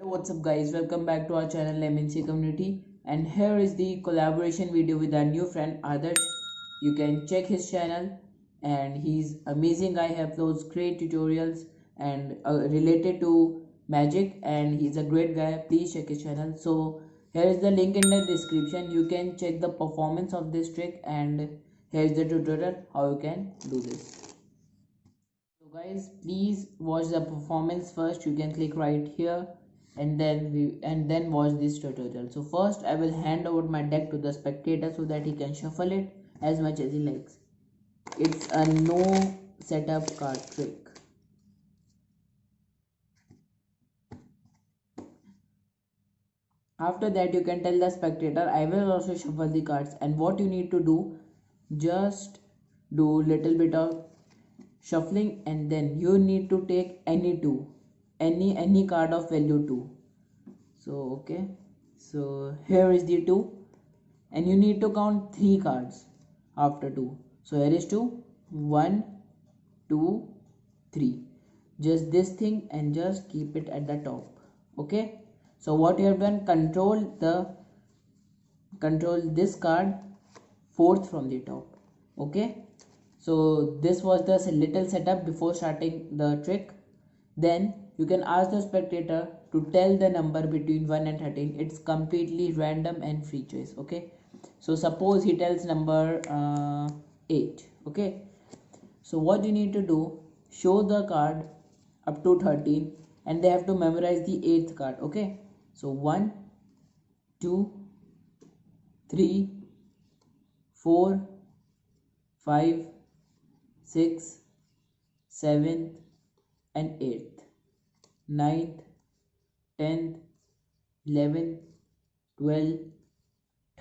What's up guys, welcome back to our channel MNC Community, and here is the collaboration video with our new friend Adarsh. You can check his channel and he's amazing guy. He uploads great tutorials and related to magic, and he's a great guy. Please check his channel. So here is the link in the description. You can check the performance of this trick, and here's the tutorial how you can do this. So guys, please watch the performance first. You can click right here and then watch this tutorial. So first I will hand over my deck to the spectator so that he can shuffle it as much as he likes. It's a no setup card trick. After that you can tell the spectator, I will also shuffle the cards, and what you need to do, just do little bit of shuffling and then you need to take any card of value 2. So okay, so here is the 2, and you need to count 3 cards after 2. So here is 2, 1, 2, 3. Just this thing and just keep it at the top. Okay, so what you have done, control this card 4th from the top. Okay, so this was the little setup before starting the trick. Then you can ask the spectator to tell the number between 1 and 13. It's completely random and free choice. Okay, so suppose he tells number 8. Okay, so what you need to do, show the card up to 13 and they have to memorize the 8th card. Okay, so 1, 2, 3, 4, 5, 6, 7th and 8th, 9th, 10th, 11th, 12th,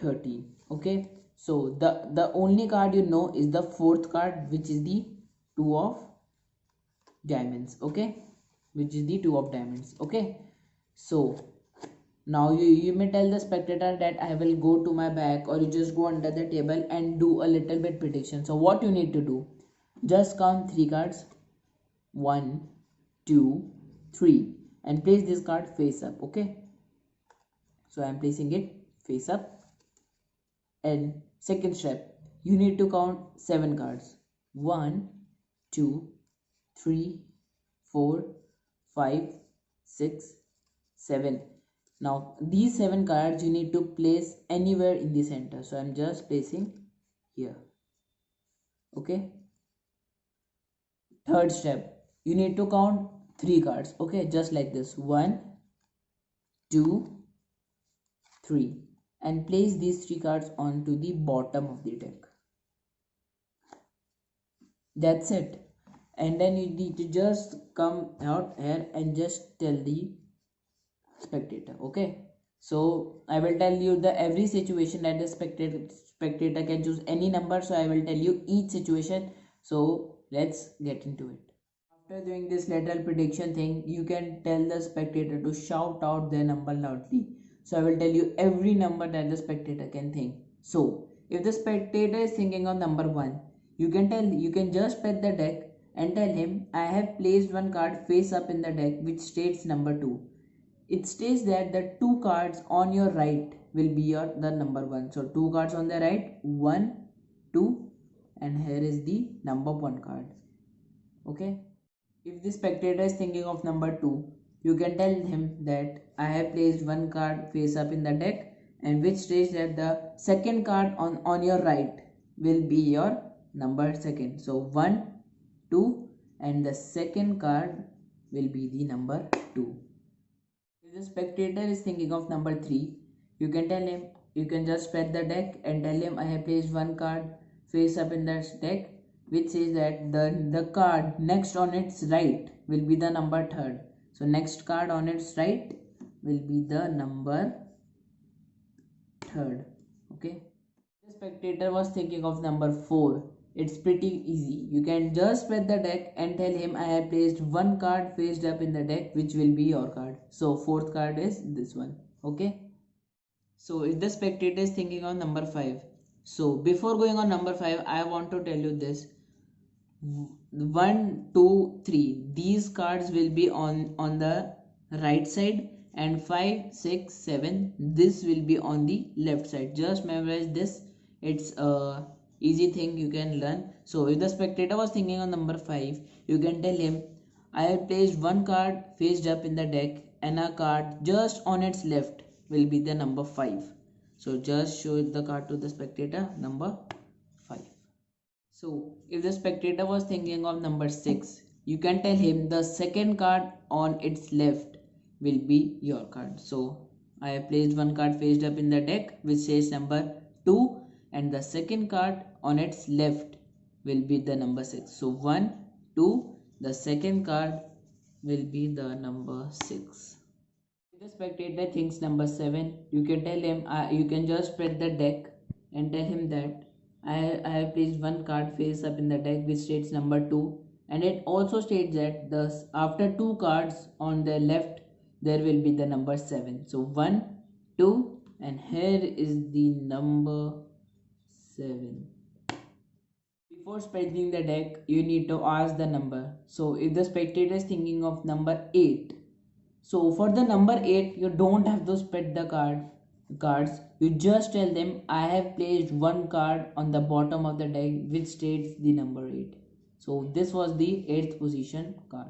13th. Okay, so the only card you know is the 4th card, which is the 2 of diamonds. Okay, which is the 2 of diamonds. Okay, so now you may tell the spectator that I will go to my back, or you just go under the table and do a little bit prediction. So what you need to do, just count 3 cards, 1, 2, 3, and place this card face up. Okay, so I am placing it face up. And second step, you need to count 7 cards, 1, 2, 3, 4, 5, 6, 7. Now these 7 cards you need to place anywhere in the center, so I'm just placing here. Okay, third step, you need to count 3 cards. Okay, just like this, 1, 2, 3, and place these 3 cards onto the bottom of the deck. That's it. And then you need to just come out here and just tell the spectator. Okay, so I will tell you the every situation that the spectator can choose any number, so I will tell you each situation. So let's get into it. After doing this lateral prediction thing, you can tell the spectator to shout out their number loudly. So I will tell you every number that the spectator can think. So if the spectator is thinking of number 1, you can just pet the deck and tell him, I have placed 1 card face up in the deck which states number 2. It states that the 2 cards on your right will be the number 1. So 2 cards on the right, 1, 2, and here is the number 1 card. Okay, if the spectator is thinking of number 2, you can tell him that I have placed 1 card face up in the deck, and which states that the second card on your right will be your number 2. So 1, 2, and the second card will be the number 2. If the spectator is thinking of number 3, you can just spread the deck and tell him I have placed 1 card face up in the deck, which says that the card next on its right will be the number 3rd. So next card on its right will be the number 3rd. Okay, the spectator was thinking of number 4. It's pretty easy. You can just spread the deck and tell him I have placed 1 card faced up in the deck, which will be your card. So 4th card is this one. Okay, so if the spectator is thinking on number 5, so before going on number 5, I want to tell you this: 1, 2, 3, these cards will be on the right side, and 5, 6, 7, this will be on the left side. Just memorize this. It's a easy thing you can learn. So if the spectator was thinking on number 5, you can tell him, I have placed one card faced up in the deck and a card just on its left will be the number 5. So just show the card to the spectator, number 5. So if the spectator was thinking of number 6, you can tell him the second card on its left will be your card. So I have placed one card faced up in the deck which says number 2, and the second card on its left will be the number 6. So 1, 2, the second card will be the number 6. If the spectator thinks number 7, you can tell him, you can just spread the deck and tell him that I have placed one card face up in the deck which states number 2, and it also states that after 2 cards on the left there will be the number 7. So 1, 2, and here is the number 7. Before spreading the deck, you need to ask the number. So if the spectator is thinking of number 8, so for the number 8, you don't have to spread the cards. You just tell them, I have placed one card on the bottom of the deck which states the number 8. So this was the 8th position card.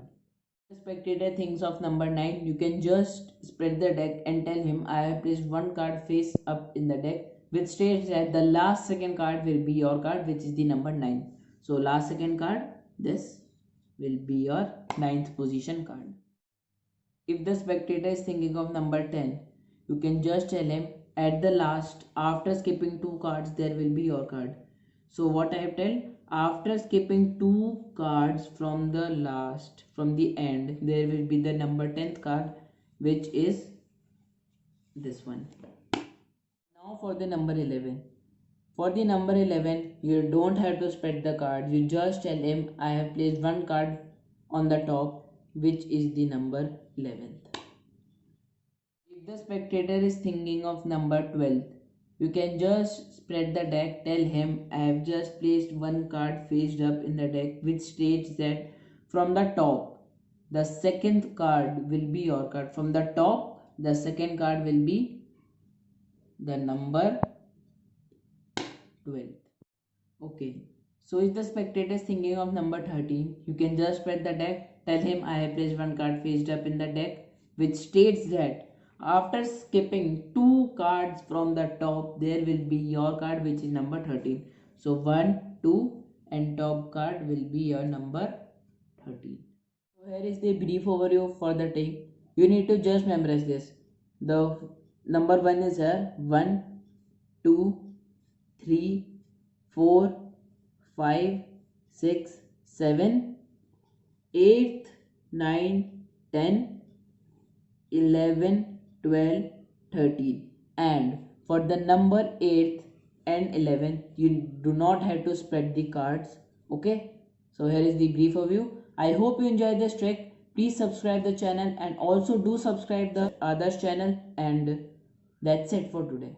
The spectator thinks of number 9, you can just spread the deck and tell him, I have placed one card face up in the deck which states that the last second card will be your card, which is the number 9. So last second card, this will be your 9th position card. If the spectator is thinking of number 10, you can just tell him, at the last, after skipping 2 cards, there will be your card. So what I have told, after skipping 2 cards from the end, there will be the number 10th card, which is this one. Now for the number 11. For the number 11, you don't have to spread the card. You just tell him, I have placed one card on the top, which is the number 11th. If the spectator is thinking of number 12, you can just spread the deck, tell him, I have just placed one card faced up in the deck which states that from the top, the second card will be your card. From the top, the second card will be the number 12. Okay. So if the spectator is thinking of number 13, you can just spread the deck, tell him, I have placed one card faced up in the deck which states that after skipping 2 cards from the top, there will be your card, which is number 13. So 1, 2, and top card will be your number 13. So here is the brief overview for the take. You need to just memorize this. The number 1 is here, 1, 2, 3, 4, 5, 6, 7, 8, 9, 10, 11, 12, 13, and for the number 8 and 11 you do not have to spread the cards. Okay, so here is the brief overview. I hope you enjoyed this trick. Please subscribe the channel and also do subscribe the others channel, and that's it for today.